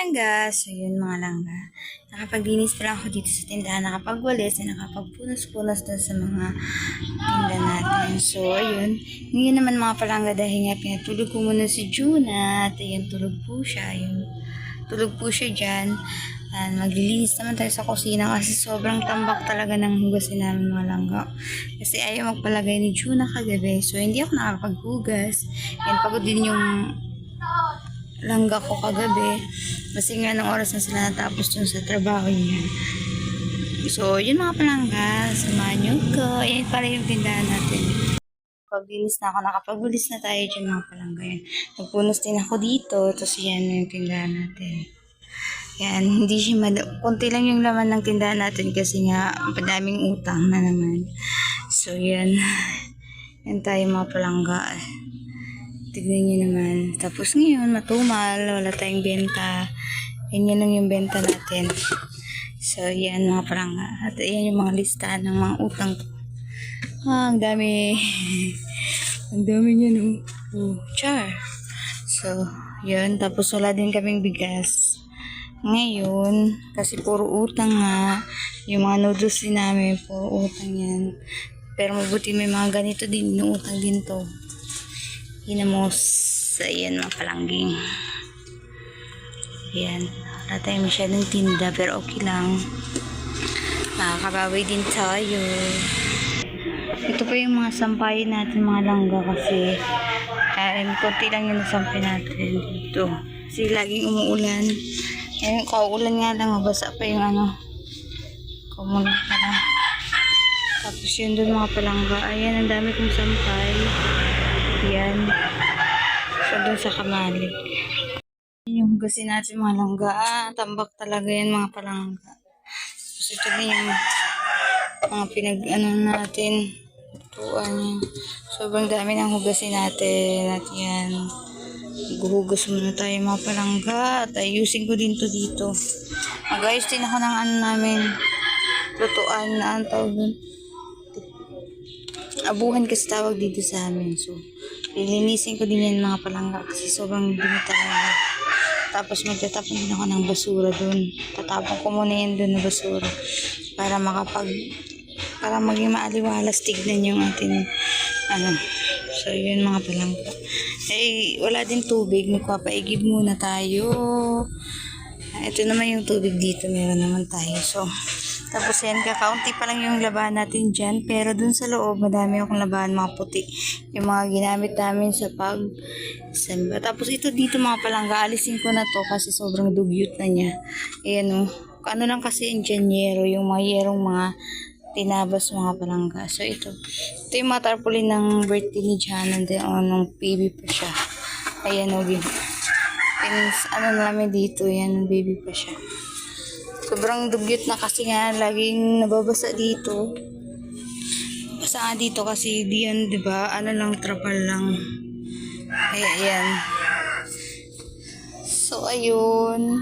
palangga, so yun mga langga. Nakapaglinis pa lang ako dito sa tindahan, nakapagwalis, nakapagpunos-punos dun sa mga tinda natin. So ayun, ngayon naman mga palangga dahil nga pinatulog ko muna si Juna, at ayun, tulog po siya, ayun. Tulog po siya dyan. Maglilinis naman tayo sa kusina kasi sobrang tambak talaga ng hugasin namin mga langga. Kasi ayaw magpalagay ni Juna kagabi, so hindi ako nakakapaghugas. And pagod din yung langga ko kagabi kasi nga ng oras na sila natapos dun sa trabaho niya. So yun mga palangga, samahan niyo ko. Yan para yung tindahan natin. Paglinis na ako, nakapagbulis na tayo dyan mga palangga yan. Nagpunos din ako dito, tapos yan yung tindahan natin. Yan, hindi siya konti lang yung laman ng tindahan natin kasi nga padaming utang na naman. So yan, yan tayo mga palangga. Tignan nyo naman. Tapos ngayon, matumal, wala tayong benta. Yan lang yung benta natin. So yan mga palangga. At yan yung mga listahan ng mga utang ko. Ang dami. Ang dami niya, no? Char. So, yun. Tapos wala din kaming bigas. Ngayon, kasi puro utang nga. Yung mga noodles din namin, puro utang yan. Pero mabuti may mga ganito din. Utang din to. Hinamos. Ayan mga palangging. Ayan. Wala tayong masyadong tinda, pero okay lang. Makakabawi din tayo. Ito pa yung mga sampayin natin mga langga kasi konti lang yung nasampi natin dito. Kasi laging umuulan. Ngayon, kauulan nga lang, mabasa pa yung kumulat na lang. Tapos yun dun mga palangga. Ayan, ang dami kong sampay. Ayan. So, dun sa kamali. Yung hugasin natin mga langga. Tambak talaga yan mga palangga. Tapos ito din yung mga natin. Tuan yan. Sobrang dami ng hugasin natin. At yan. Guhugas muna tayo mga palangga. At ayusin ko din to dito. Mag-ayos din ako ng namin. Lutuan na ang tawag dun. Abuhan kasi tawag dito sa amin. So, lilinisin ko din yan mga palangga. Kasi sobrang dumi talaga. Tapos magtatapon din ako ng basura dun. Tatapon ko muna yan dun na basura. Para maging maaliwalas tignan yung ating so yun mga palangga. Wala din tubig, magpapaigib muna tayo. Ito naman yung tubig dito, meron naman tayo. So tapos yan, kakaunti pa lang yung labahan natin dyan, pero dun sa loob madami akong labahan, mga puti yung mga ginamit namin sa pag-samba. Tapos ito dito mga palangga, alisin ko na to kasi sobrang dugyot na niya. Ayan ano lang kasi ingenyero, yung mga yerong mga tinabas mga palangga. So ito yung mga tarpaulin ng birthday ni Jana, nung baby pa siya. Ayan namin dito, yan baby pa siya. Sobrang dugyot na kasi nga laging nababasa dito. Basa nga dito kasi diyan, 'di ba? Lang trapal lang. Ayan. So ayun.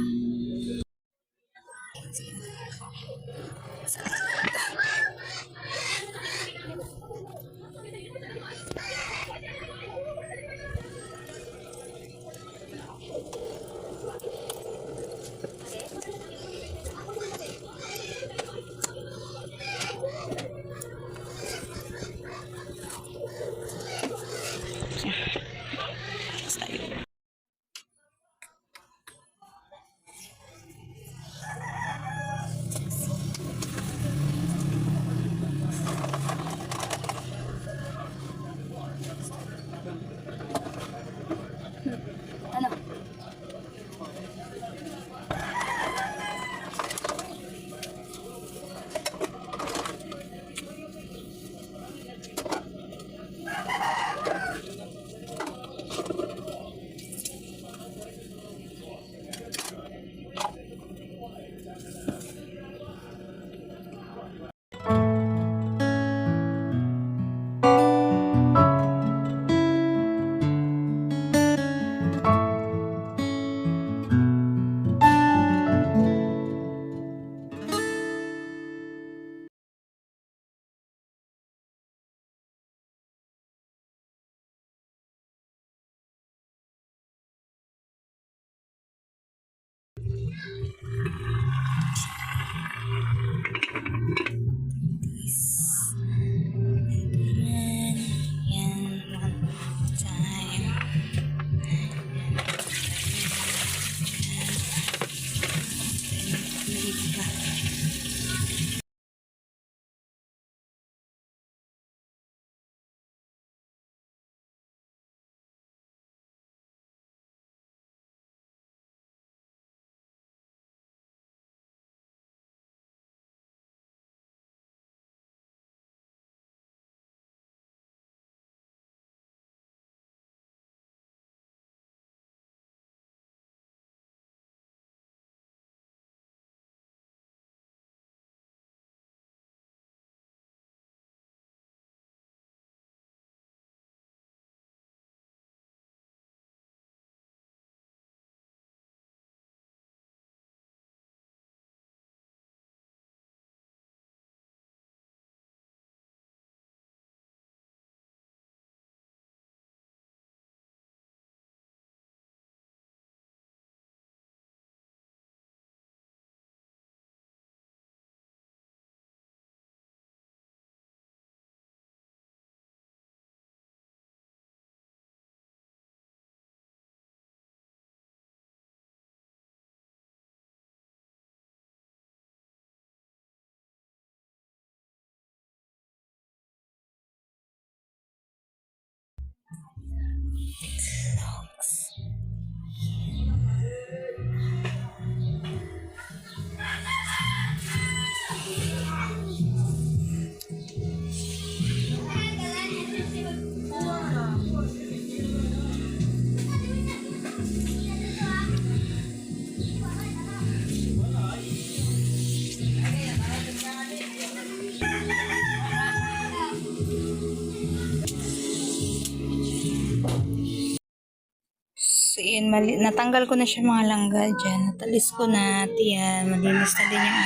Yun, natanggal ko na siya mga langga dyan. Natalis ko na. At yan, malinis na din yung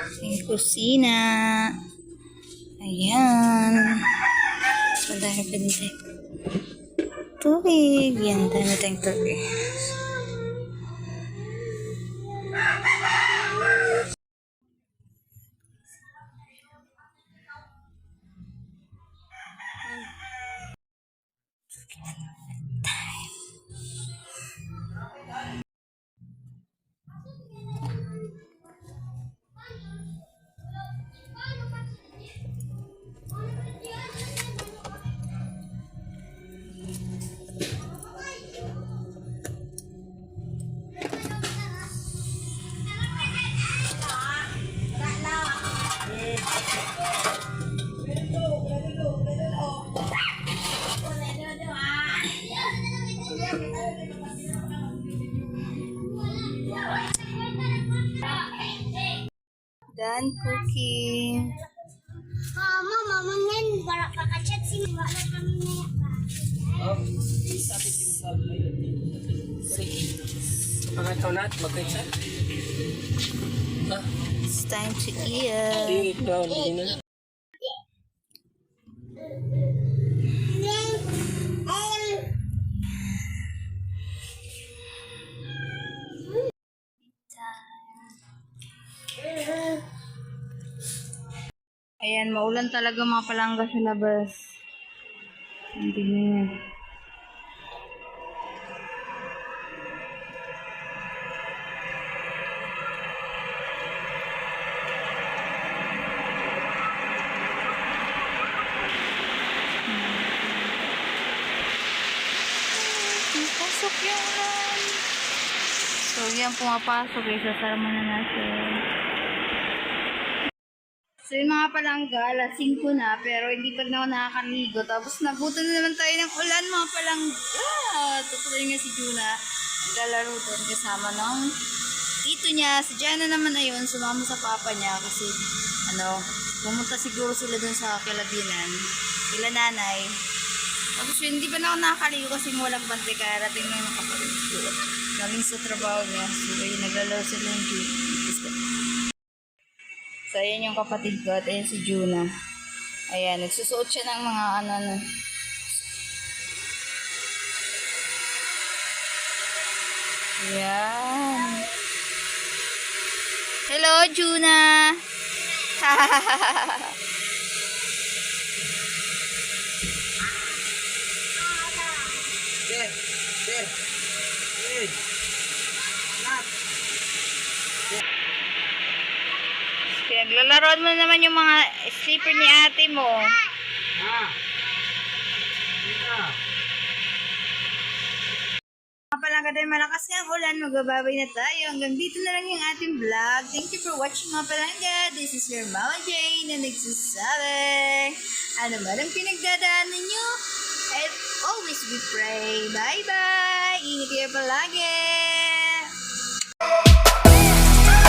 ating kusina. Ayan. So, dahil pa din tayo tubig. Yan, dami tayong tubig. Done cooking. Mama, mangin wala pa ka-chat si wala kami na. Pangataw na at magkaitsa. It's time to eat. Hindi ikaw, hindi na. Ayan, maulan talaga mga palangga sa labas. Hindi na yan. Pasok yung ulan. So, yan pumapasok. Isasara mo na natin. So yung mga palangga, alas 5 na, pero hindi pa rin ako nakakaligo. Tapos nabutan na naman tayo ng ulan, mga palangga. Tutuloy nga si Juna. Naglalaro doon kasama ng tito niya. Si Jana naman ayun, sumama sa papa niya kasi pumunta siguro sila doon sa Kilabinan. Kila nanay. Tapos yun, hindi pa na ako nakakaligo kasi walang bante karating na yung kapatid ko. Galing sa trabaho niya. So ayun, naglalaro sila yung Juna. So, ayan yung kapatid ko at ayan si Juna. Ayan, nagsusuot siya ng mga Ayan. Hello, Juna! Pinaglalaroan mo naman yung mga slipper ni ate mo. Mga palangga dahil malakas nga ang ulan, magbababay na tayo. Hanggang dito na lang yung ating vlog. Thank you for watching mga palangga. This is your Mama Jane na nagsasabi. Ano man ang pinagdadaanan nyo, and always we pray. Bye-bye! Ingat kayo palagi!